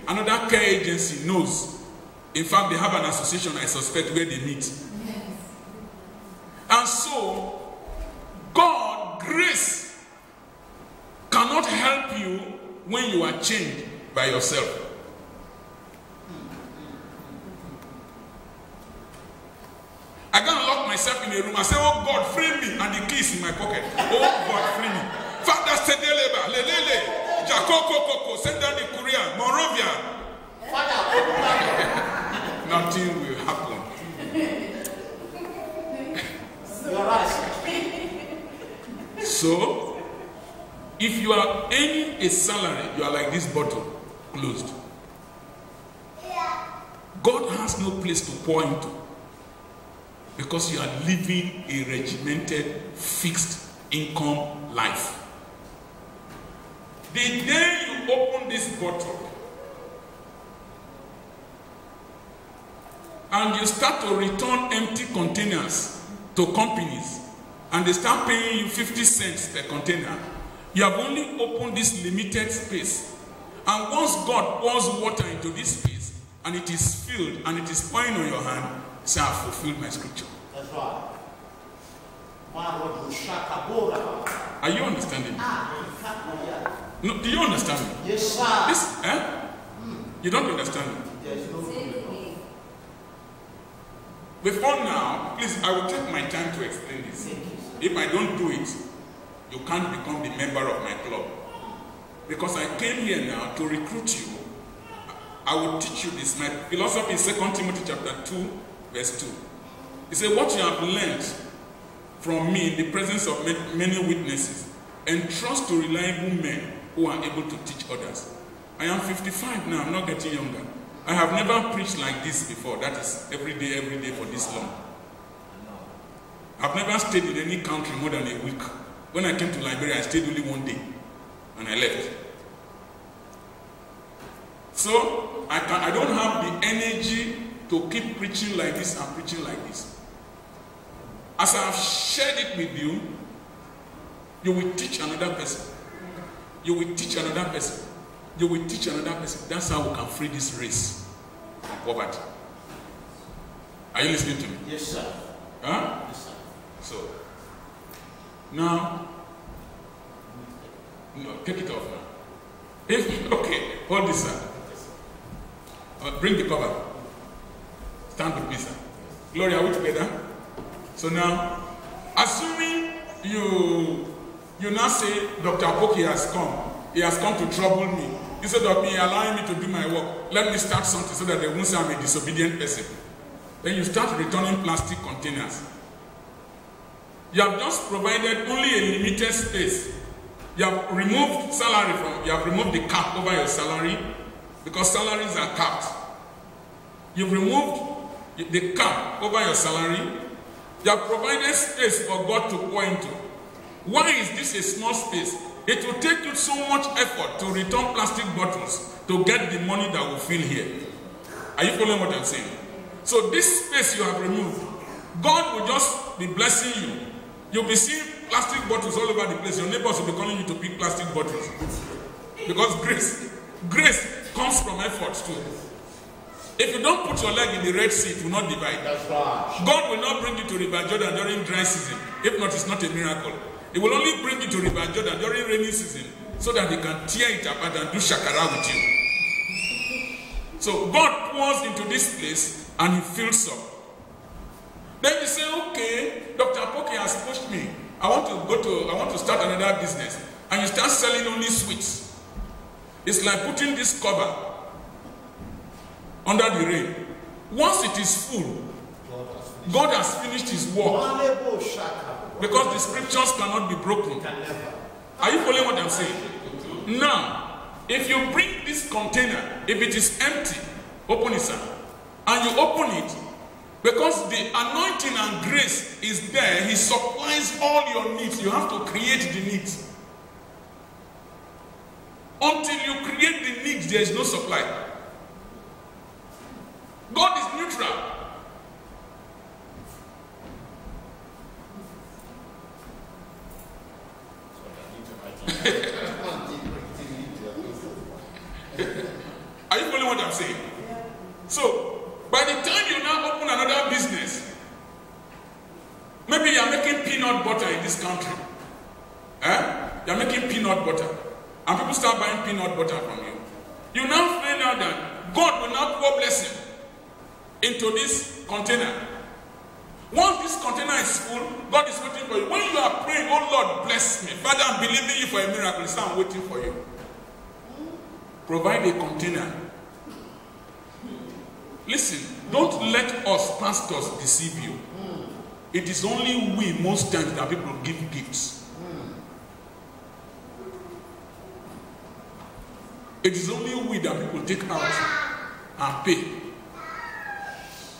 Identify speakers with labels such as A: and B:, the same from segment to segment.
A: another care agency knows. In fact, they have an association, I suspect, where they meet. And so, God, grace, cannot help you when you are chained by yourself. I can't lock myself in a room and say, oh God, free me, and the key is in my pocket. Oh God, free me. Father, Sedeleba, Lelele, Jakoko Koko, send down the Korea, Morovia. Nothing will happen.
B: You're right.
A: So, if you are earning a salary, you are like this bottle, closed. God has no place to pour into because you are living a regimented, fixed income life. The day you open this bottle and you start to return empty containers to companies and they start paying you 50 cents per container, you have only opened this limited space. And once God pours water into this space and it is filled and it is pouring on your hand, say, I have fulfilled my scripture.
B: That's right.
A: Are you understanding? No, do you understand me?
B: Yes, sir.
A: This, You don't understand me?
B: There's no
A: Before now, please, I will take my time to explain this. If I don't do it, you can't become the member of my club. Because I came here now to recruit you. I will teach you this. My philosophy is 2 Timothy chapter 2, verse 2. He said, what you have learned from me in the presence of many witnesses, entrust to reliable men who are able to teach others. I am 55 now, I'm not getting younger. I have never preached like this before. That is every day for this long. I've never stayed in any country more than a week. When I came to Liberia, I stayed only one day and I left. So I don't have the energy to keep preaching like this and preaching like this. As I have shared it with you, you will teach another person. You will teach another person. You will teach another person. That's how we can free this race from poverty. Are you listening to me?
B: Yes, sir.
A: Huh?
B: Yes, sir.
A: So, now, no, take it off now. Okay, hold this, sir. Bring the cover. Stand with me, sir. Gloria, are we together? So now, assuming you now say, Dr. Apoki has come. He has come to trouble me. Instead of me allowing me to do my work, let me start something so that they won't say I'm a disobedient person. Then you start returning plastic containers. You have just provided only a limited space. You have removed you have removed the cap over your salary because salaries are capped. You've removed the cap over your salary. You have provided space for God to pour into. Why is this a small space? It will take you so much effort to return plastic bottles to get the money that will fill here. Are you following what I'm saying? So this space you have removed, God will just be blessing you. You'll be seeing plastic bottles all over the place. Your neighbors will be calling you to pick plastic bottles. Because grace comes from effort too. If you don't put your leg in the Red Sea, it will not divide.
B: That's right.
A: God will not bring you to River Jordan during dry season. If not, it's not a miracle. He will only bring you to River Jordan during rainy season so that he can tear it apart and do shakara with you. So God pours into this place and he fills up. Then you say, okay, Dr. Apoki has pushed me. I want to start another business. And you start selling only sweets. It's like putting this cover under the rain. Once it is full, God has finished his work. Because the scriptures cannot be broken. Are you following what I'm saying? Now, if you bring this container, if it is empty, open it, sir. And you open it, because the anointing and grace is there, he supplies all your needs. You have to create the needs. Until you create the needs, there is no supply. God is neutral. Are you following what I'm saying? So, by the time you now open another business, maybe you're making peanut butter in this country. You're making peanut butter. And people start buying peanut butter from you. You now find out that God will now pour blessing into this container. Once this container is full, God is waiting for you. When you are praying, oh Lord, bless me. Father, I'm believing you for a miracle. So I'm waiting for you. Provide a container. Listen, don't let us pastors deceive you. It is only we most times that people give gifts. It is only we that people take out and pay.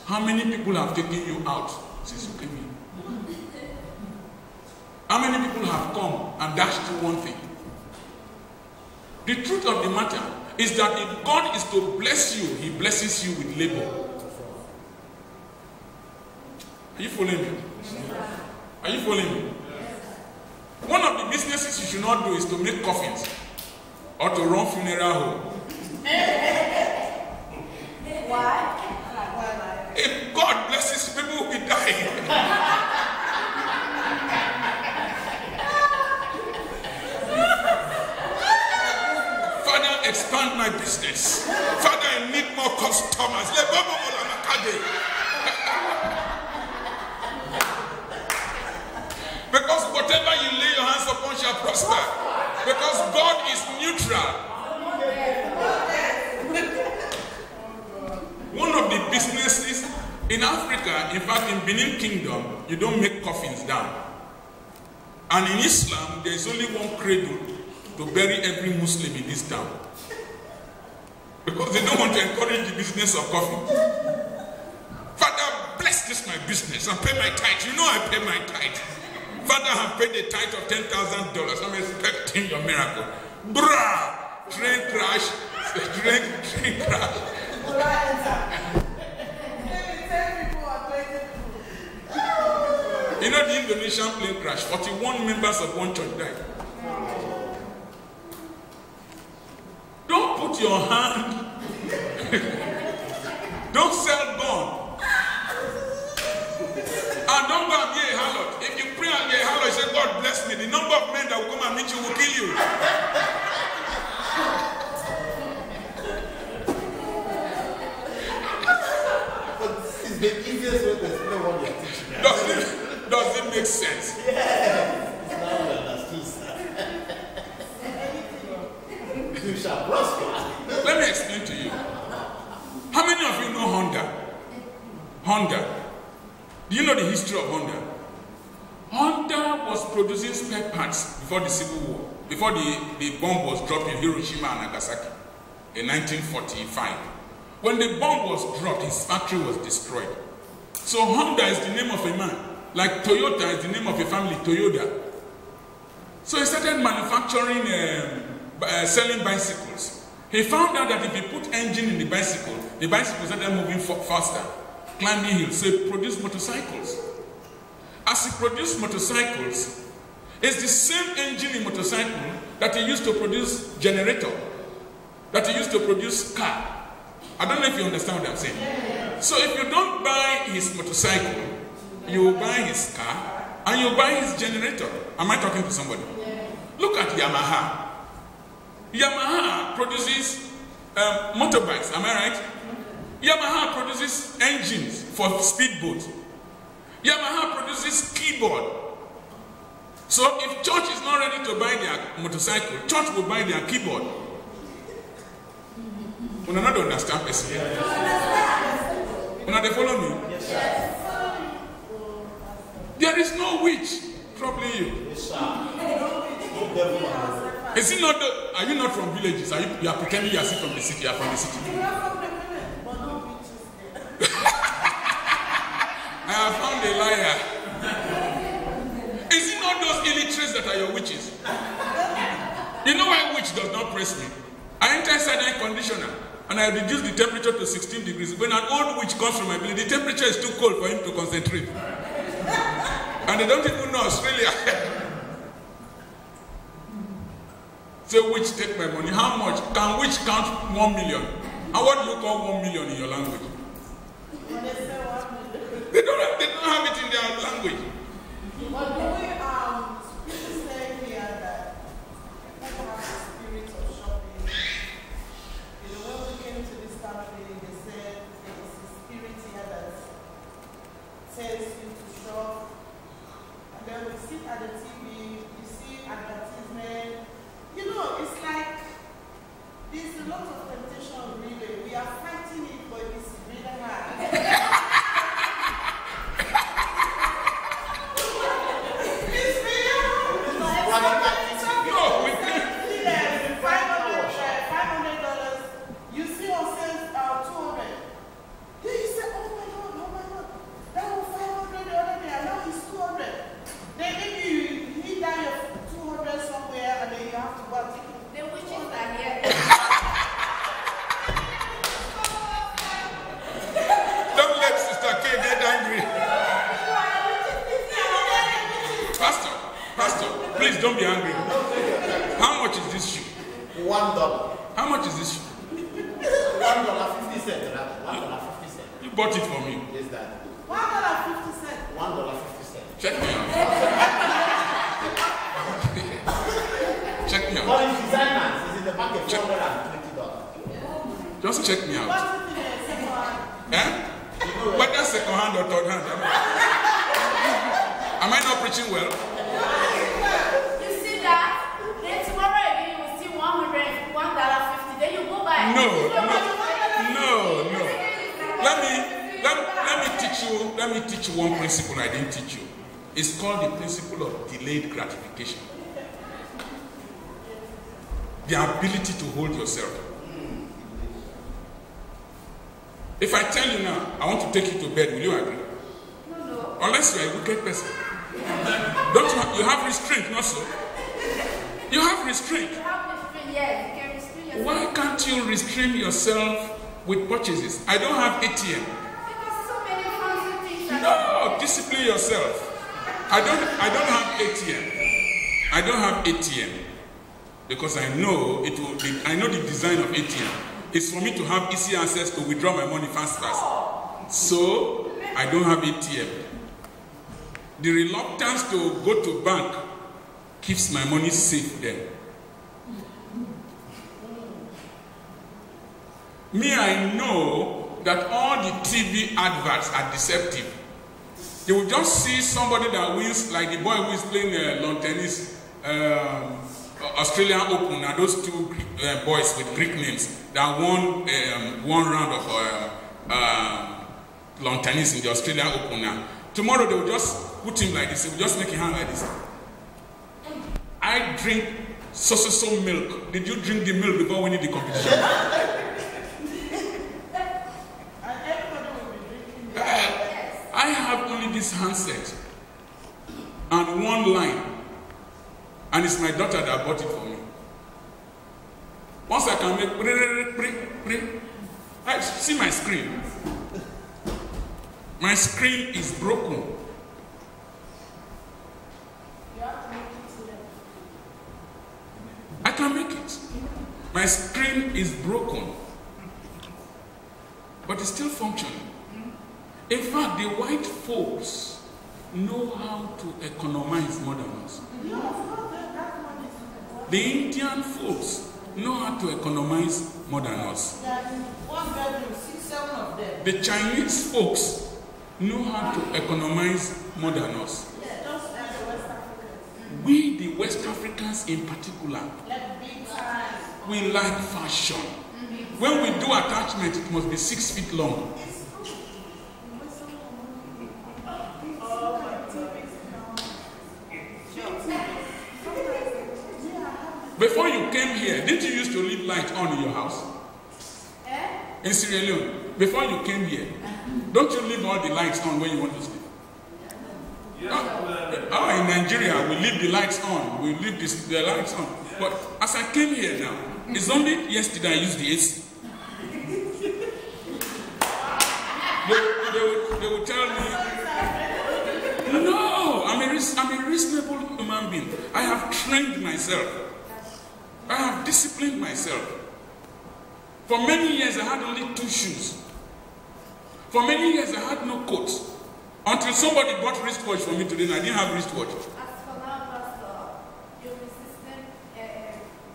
A: How many people have taken you out since you came in? How many people have come and dashed you one thing? The truth of the matter is that if God is to bless you, He blesses you with labor. Are you following me? Are you following me? One of the businesses you should not do is to make coffins or to run funeral home. Why? If God blesses people, will die. Father, expand my business. Father, I need more customers. Because whatever you lay your hands upon shall prosper. Because God is neutral. One of the businesses in Africa, in fact in Benin Kingdom, you don't make coffins down. And in Islam, there is only one cradle to bury every Muslim in this town. Because they don't want to encourage the business of coffin. Father, bless this my business and pay my tithe. You know I pay my tithe. Father, have paid a tithe of $10,000. I'm expecting your miracle. Brah! Train crash. Train crash. You know the Indonesian plane crash, 41 members of one church died. Don't put your hand. Don't sell gun. And don't go and be a harlot. If you pray and be a harlot, you say, God bless me. The number of men that will come and meet you will kill you.
B: But this is the easiest way to explain what you're teaching.
A: Does it make sense?
B: Yes. Now we understood. You shall prosper.
A: Let me explain to you. How many of you know Honda? Honda. Do you know the history of Honda? Honda was producing spare parts before the Civil War, before the bomb was dropped in Hiroshima and Nagasaki in 1945. When the bomb was dropped, his factory was destroyed. So Honda is the name of a man, like Toyota is the name of a family, Toyota. So he started manufacturing, selling bicycles. He found out that if he put engine in the bicycle started moving faster, climbing hills. So he produced motorcycles. As he produced motorcycles, it's the same engine in motorcycle that he used to produce generator, that he used to produce car. I don't know if you understand what I'm saying. So if you don't buy his motorcycle, you buy his car and you buy his generator. Am I talking to somebody? Look at Yamaha. Yamaha produces motorbikes, am I right? Yamaha produces engines for speedboats. Yamaha produces keyboard. So if church is not ready to buy their motorcycle, church will buy their keyboard. We do not understand person. You know they follow me? Yes. There is no witch troubling you.
B: Yes, sir.
A: Is it not? Are you not from villages? You are pretending you are from the city. You are from the city. I have found a liar. Is it not those illiterates that are your witches? You know why witch does not press me? I enter inside air conditioner and I reduce the temperature to 16 degrees. When an old witch comes from my village, the temperature is too cold for him to concentrate. And they don't even know Australia. Say, witch take my money. How much? Can witch count 1 million? And what do you call 1 million in your language?
B: When they say 1 million.
A: They don't have it in their language.
B: But the way people say here that people have the spirit of shopping. You know, when we came to this country, they said there is a spirit here that tells you to shop. And then we sit at the TV, you see advertisement. You know, it's like there's a lot of temptation, really. We are fighting it, but it's really hard. It's real.
A: No, we can't.
B: $500. You see on sale 200. Then you say, oh my God, that was 500 the other day, and now it's 200. Then maybe you hit down your 200 somewhere, and then you have to go and take it.
C: The witches are here.
A: Don't let Sister K get angry. Pastor, please don't be angry. How much is this shoe?
B: $1.
A: How much is this shoe?
B: $1.50. $1.50.
A: You bought it for me.
B: Is that
C: $1.50.
B: $1.50.
A: Check me out. Check me out.
B: But it's designers. It's in the market $420.
A: Just check me out.
B: What's it in the second hand?
A: Eh? Whether second hand or third hand. Am I not preaching well?
C: You see that? Then tomorrow again you will see $101.50. Then you go back.
A: No. Let me teach you one principle I didn't teach you. It's called the principle of delayed gratification. The ability to hold yourself. If I tell you now, I want to take you to bed, will you agree?
C: No.
A: Unless you are a wicked person. Don't you have restraint, not so? You have restraint.
C: You have restraint, yes. You can restrain yourself.
A: Why can't you restrain yourself with purchases? I don't have ATM.
C: Because so many fancy things are
A: No, discipline yourself. I don't have ATM. I don't have ATM because I know I know the design of ATM. It's for me to have easy access to withdraw my money fast. So I don't have ATM. The reluctance to go to bank keeps my money safe there. Me, I know that all the TV adverts are deceptive. You will just see somebody that wins, like the boy who is playing lawn tennis, Australian Open, and those two boys with Greek names that won one round of lawn tennis in the Australian Open now. Tomorrow they will just put him like this, they will just make him hand like this. I drink so milk. Did you drink the milk before winning the competition? I have only this handset and one line, and it's my daughter that bought it for me. Once I can make I see my screen. My screen is broken. I can make it. My screen is broken, but it's still functioning. In fact, the white folks know how to economize more than us. The Indian folks know how to economize more than us. The Chinese folks know how to economize more than us. We, the West Africans in particular, we like fashion. When we do attachment, it must be 6 feet long. Before you came here, didn't you used to leave light on in your house? In Sierra Leone, before you came here, don't you leave all the lights on when you want to sleep? Oh, in Nigeria, we leave the lights on. We leave the lights on. But as I came here now, it's only yesterday I used the AC. They will tell me, no, I'm a reasonable human being. I have trained myself. I have disciplined myself. For many years, I had only 2 shoes. For many years, I had no coat. Until somebody bought wristwatch for me today, and I didn't have wristwatch.
C: As for now, Pastor, your resistant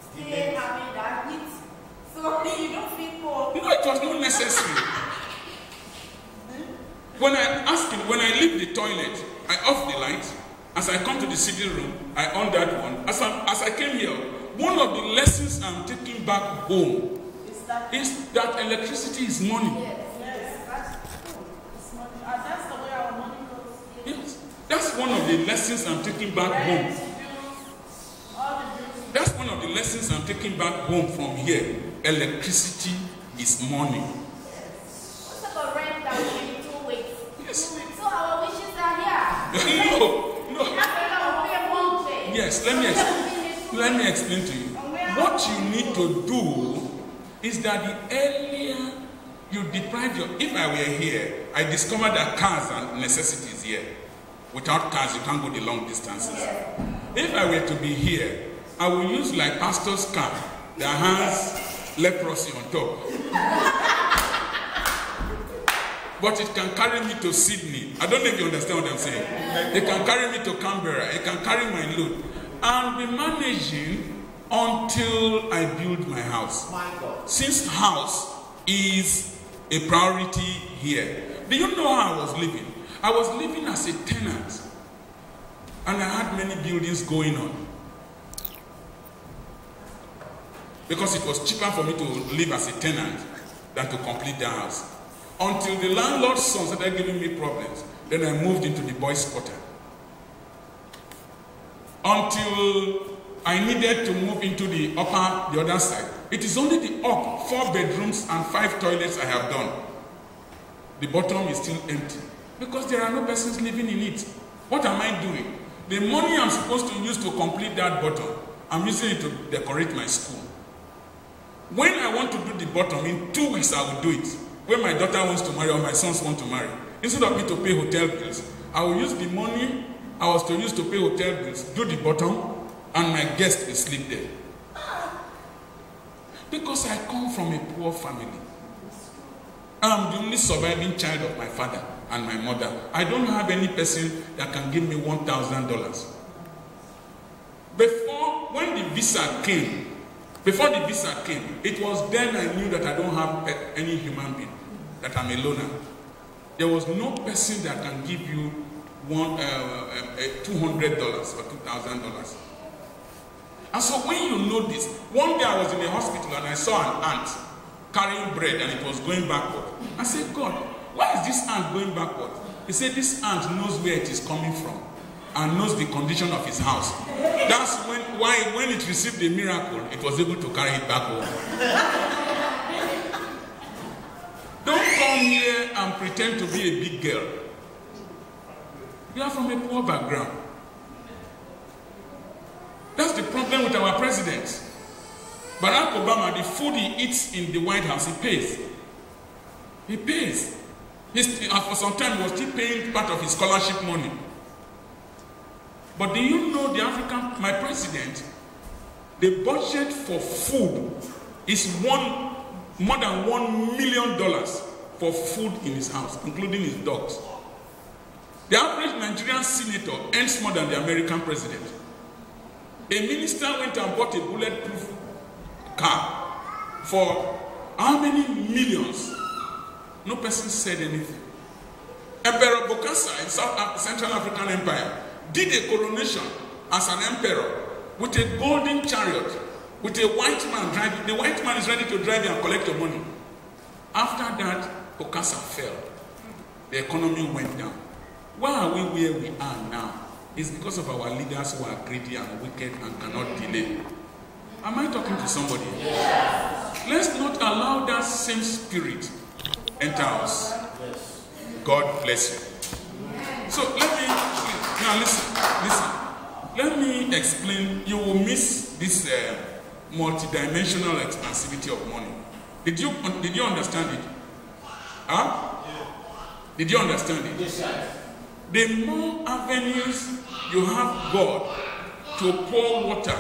C: still having that heat. So you don't feel cold.
A: No, it was not necessary. When I leave the toilet, I off the light. As I come to the sitting room, I on that one. As I came here, one of the lessons I'm taking back home is that electricity is money.
B: Yes, that's true. It's money. And that's the way our money goes.
A: Yes, that's one of the lessons I'm taking back home. That's one of the lessons I'm taking back home from here. Electricity is money.
C: What's about rent that will be 2 weeks?
A: Yes.
C: So our wishes are here.
A: No.
C: Africa will pay 1 day.
A: Yes, let me explain to you. What you need to do is that the earlier you deprive if I were here, I discovered that cars are necessities here. Without cars, you can't go the long distances. If I were to be here, I will use like pastor's car that has leprosy on top. But it can carry me to Sydney. I don't know if you understand what I'm saying. It can carry me to Canberra. It can carry my load. And be managing until I build my house.
D: My God.
A: Since house is a priority here. Do you know how I was living? I was living as a tenant. And I had many buildings going on. Because it was cheaper for me to live as a tenant than to complete the house. Until the landlord's son started giving me problems. Then I moved into the boys' quarter. Until I needed to move into the other side. It is only the up, 4 bedrooms and 5 toilets I have done. The bottom is still empty. Because there are no persons living in it. What am I doing? The money I'm supposed to use to complete that bottom, I'm using it to decorate my school. When I want to do the bottom, in 2 weeks I will do it. When my daughter wants to marry or my sons want to marry, instead of me to pay hotel bills, I will use the money I was to use to pay hotel bills, do the bottom, and my guests will sleep there. Because I come from a poor family. I'm the only surviving child of my father and my mother. I don't have any person that can give me $1,000. Before the visa came, it was then I knew that I don't have any human being, that I'm a loner. There was no person that can give you $200 or $2,000. And so when you know this, one day I was in a hospital and I saw an ant carrying bread and it was going backward. I said, God, why is this ant going backward? He said, this ant knows where it is coming from and knows the condition of his house. That's why when it received a miracle, it was able to carry it back home. Don't come here and pretend to be a big girl. You are from a poor background. That's the problem with our president. Barack Obama, the food he eats in the White House, he pays. He pays. For some time, he was still paying part of his scholarship money. But do you know my president, the budget for food is more than $1 million for food in his house, including his dogs. The average Nigerian senator earns more than the American president. A minister went and bought a bulletproof car for how many millions? No person said anything. Emperor Bokassa in Central African Empire did a coronation as an emperor with a golden chariot, with a white man driving. The white man is ready to drive and collect your money. After that, Bokassa fell. The economy went down. Why are we where we are now? It's because of our leaders who are greedy and wicked and cannot delay. Am I talking to somebody? Yes. Let's not allow that same spirit enter us. Yes. God bless you. So now listen. Let me explain. You will miss this multidimensional expansivity of money. Did you understand it? Huh? Yeah. Did you understand it? Yes, sir. The more avenues you have God to pour water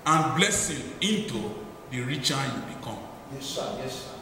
A: and blessing into, the richer you become.
D: Yes, sir. Yes, sir.